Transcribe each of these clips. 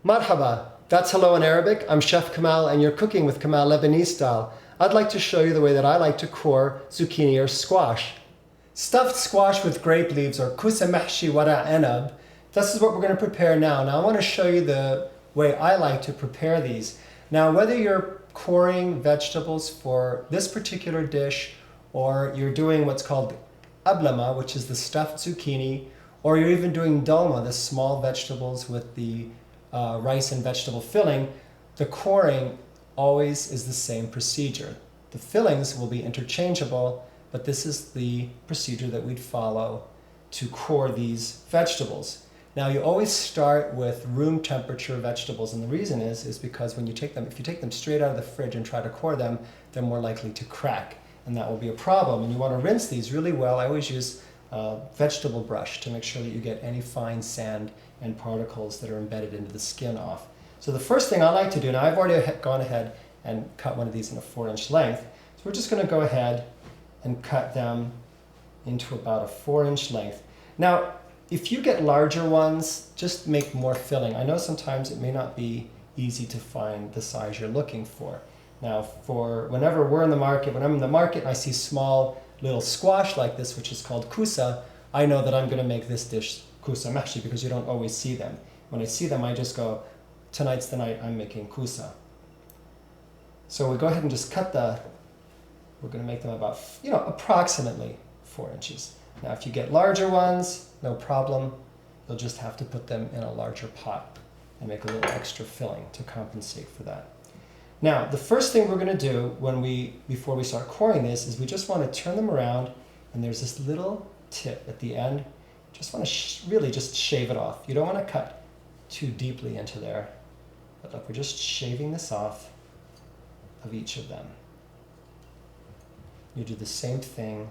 Marhaba, that's hello in Arabic. I'm Chef Kamal and you're cooking with Kamal Lebanese style. I'd like to show you the way that I like to core zucchini or squash. Stuffed squash with grape leaves or Cousa Mihshi wara enab. This is what we're going to prepare now. Now I want to show you the way I like to prepare these. Now whether you're coring vegetables for this particular dish or you're doing what's called ablama, which is the stuffed zucchini, or you're even doing dolma, the small vegetables with the rice and vegetable filling, the coring always is the same procedure. The fillings will be interchangeable, but this is the procedure that we'd follow to core these vegetables. Now you always start with room temperature vegetables, and the reason is because when you take them, if you take them straight out of the fridge and try to core them, they're more likely to crack, and that will be a problem. And you want to rinse these really well. I always use a vegetable brush to make sure that you get any fine sand and particles that are embedded into the skin off. So the first thing I like to do, now I've already gone ahead and cut one of these in a 4-inch length, so we're just going to go ahead and cut them into about a 4-inch length. Now, if you get larger ones, just make more filling. I know sometimes it may not be easy to find the size you're looking for. Now, for whenever we're in the market, when I'm in the market and I see small little squash like this, which is called Cousa, I know that I'm going to make this dish Cousa Mihshi because you don't always see them. When I see them, I just go, tonight's the night I'm making Cousa. So we go ahead and just cut we're going to make them about, approximately 4 inches. Now, if you get larger ones, no problem. You'll just have to put them in a larger pot and make a little extra filling to compensate for that. Now, the first thing we're going to do before we start coring this is we just want to turn them around, and there's this little tip at the end. Just want to really just shave it off. You don't want to cut too deeply into there. But look, we're just shaving this off of each of them. You do the same thing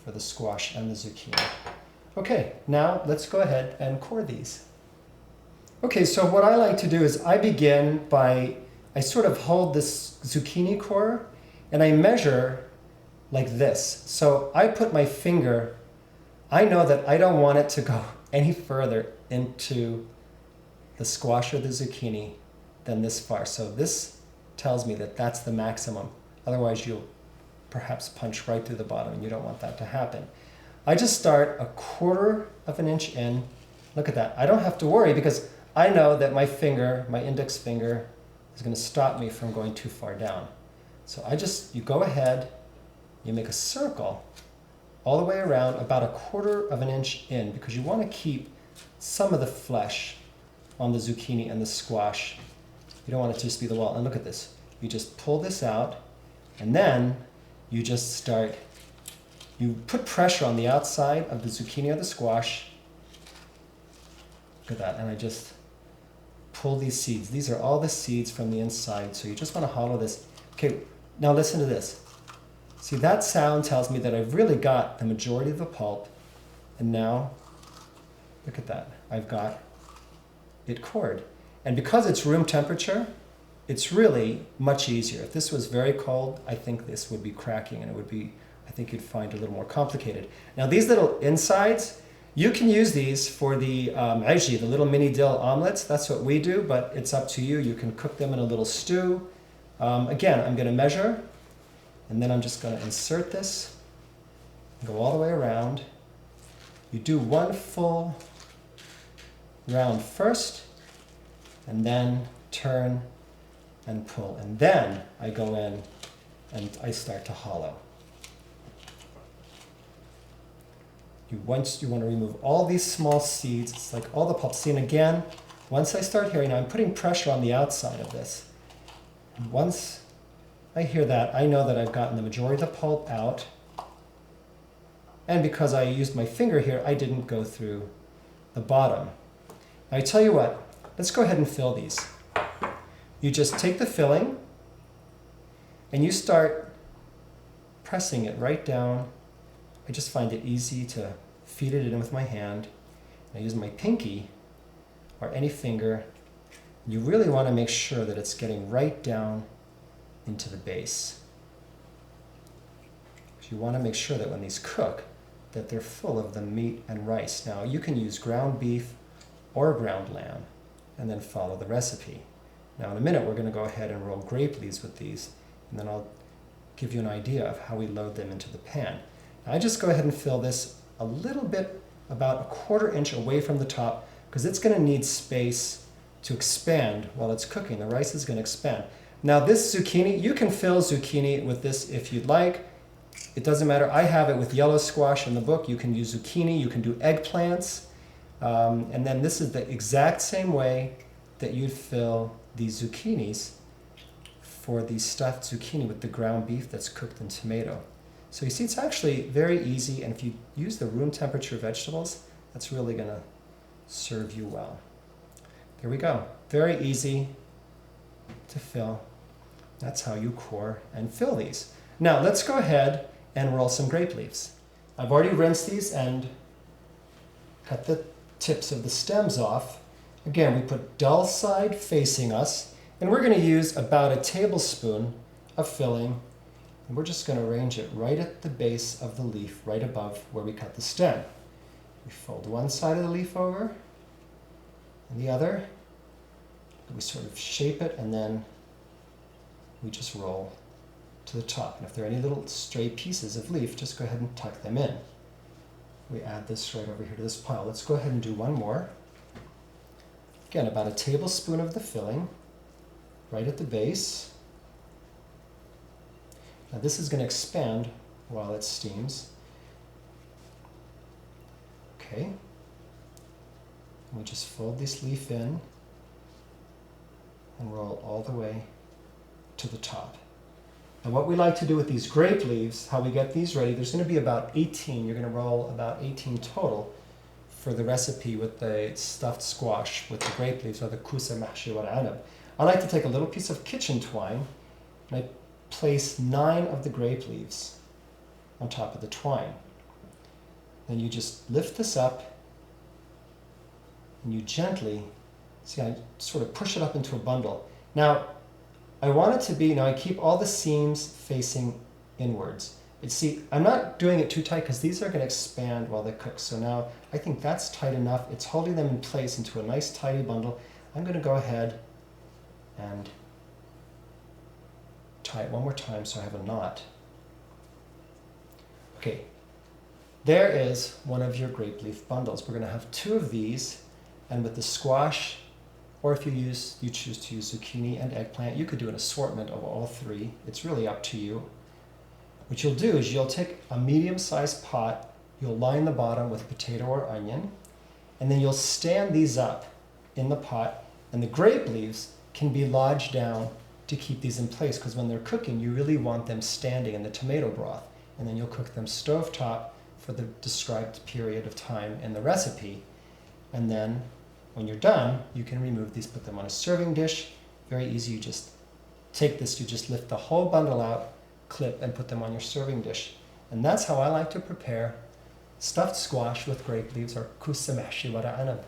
for the squash and the zucchini. Okay, now let's go ahead and core these. Okay, so what I like to do is I begin by, I sort of hold this zucchini core and I measure like this. So I put my finger, I know that I don't want it to go any further into the squash or the zucchini than this far. So this tells me that that's the maximum. Otherwise you'll perhaps punch right through the bottom, and you don't want that to happen. I just start a 1/4 of an inch in. Look at that. I don't have to worry because I know that my finger, my index finger, is going to stop me from going too far down. So you go ahead, you make a circle all the way around about a 1/4 of an inch in because you want to keep some of the flesh on the zucchini and the squash. You don't want it to just be the wall. And look at this. You just pull this out, and then you just start, you put pressure on the outside of the zucchini or the squash. Look at that. And I just pull these seeds. These are all the seeds from the inside. So you just want to hollow this. Okay, now listen to this. See, that sound tells me that I've really got the majority of the pulp. And now, look at that. I've got it cored. And because it's room temperature, it's really much easier. If this was very cold, I think this would be cracking, and it would be, I think you'd find it a little more complicated. Now these little insides, you can use these for the mihshi, the little mini dill omelets. That's what we do, but it's up to you. You can cook them in a little stew. Again, I'm going to measure, and then I'm just going to insert this, go all the way around. You do one full round first, and then turn and pull, and then I go in and I start to hollow. Once you want to remove all these small seeds, it's like all the pulp. See, and again, once I start here, I'm putting pressure on the outside of this. And once I hear that, I know that I've gotten the majority of the pulp out. And because I used my finger here, I didn't go through the bottom. Now I tell you what, let's go ahead and fill these. You just take the filling and you start pressing it right down. I just find it easy to feed it in with my hand. I use my pinky or any finger. You really want to make sure that it's getting right down into the base. You want to make sure that when these cook, that they're full of the meat and rice. Now you can use ground beef or ground lamb, and then follow the recipe. Now in a minute we're going to go ahead and roll grape leaves with these, and then I'll give you an idea of how we load them into the pan. Now I just go ahead and fill this a little bit, about 1/4 inch away from the top, because it's going to need space to expand while it's cooking. The rice is going to expand. Now this zucchini, you can fill zucchini with this if you'd like. It doesn't matter. I have it with yellow squash in the book. You can use zucchini, you can do eggplants. And then this is the exact same way that you'd fill these zucchinis for the stuffed zucchini with the ground beef that's cooked in tomato. So you see, it's actually very easy, and if you use the room temperature vegetables, that's really going to serve you well. There we go. Very easy to fill. That's how you core and fill these. Now let's go ahead and roll some grape leaves. I've already rinsed these and cut the tips of the stems off. Again, we put dull side facing us, and we're going to use about a tablespoon of filling, and we're just going to arrange it right at the base of the leaf, right above where we cut the stem. We fold one side of the leaf over and the other. We sort of shape it, and then we just roll to the top. And if there are any little stray pieces of leaf, just go ahead and tuck them in. We add this right over here to this pile. Let's go ahead and do one more. Again, about a tablespoon of the filling right at the base. Now this is going to expand while it steams. Okay. And we just fold this leaf in and roll all the way to the top. And what we like to do with these grape leaves, how we get these ready, there's going to be about 18. You're going to roll about 18 total for the recipe with the stuffed squash with the grape leaves, or the Cousa, Mihshi, or Anab. I like to take a little piece of kitchen twine, and I place 9 of the grape leaves on top of the twine. Then you just lift this up, and you gently, see, I sort of push it up into a bundle. Now, I want it to be, now I keep all the seams facing inwards. See, I'm not doing it too tight because these are going to expand while they cook. So now I think that's tight enough. It's holding them in place into a nice tidy bundle. I'm going to go ahead and tie it one more time so I have a knot. Okay, there is one of your grape leaf bundles. We're going to have 2 of these, and with the squash, or if you choose to use zucchini and eggplant, you could do an assortment of all 3. It's really up to you. What you'll do is you'll take a medium-sized pot, you'll line the bottom with potato or onion, and then you'll stand these up in the pot, and the grape leaves can be lodged down to keep these in place, because when they're cooking, you really want them standing in the tomato broth, and then you'll cook them stovetop for the described period of time in the recipe, and then when you're done, you can remove these, put them on a serving dish. Very easy, you just take this, you just lift the whole bundle out, clip, and put them on your serving dish. And that's how I like to prepare stuffed squash with grape leaves, or Cousa, Mihshi, Anab.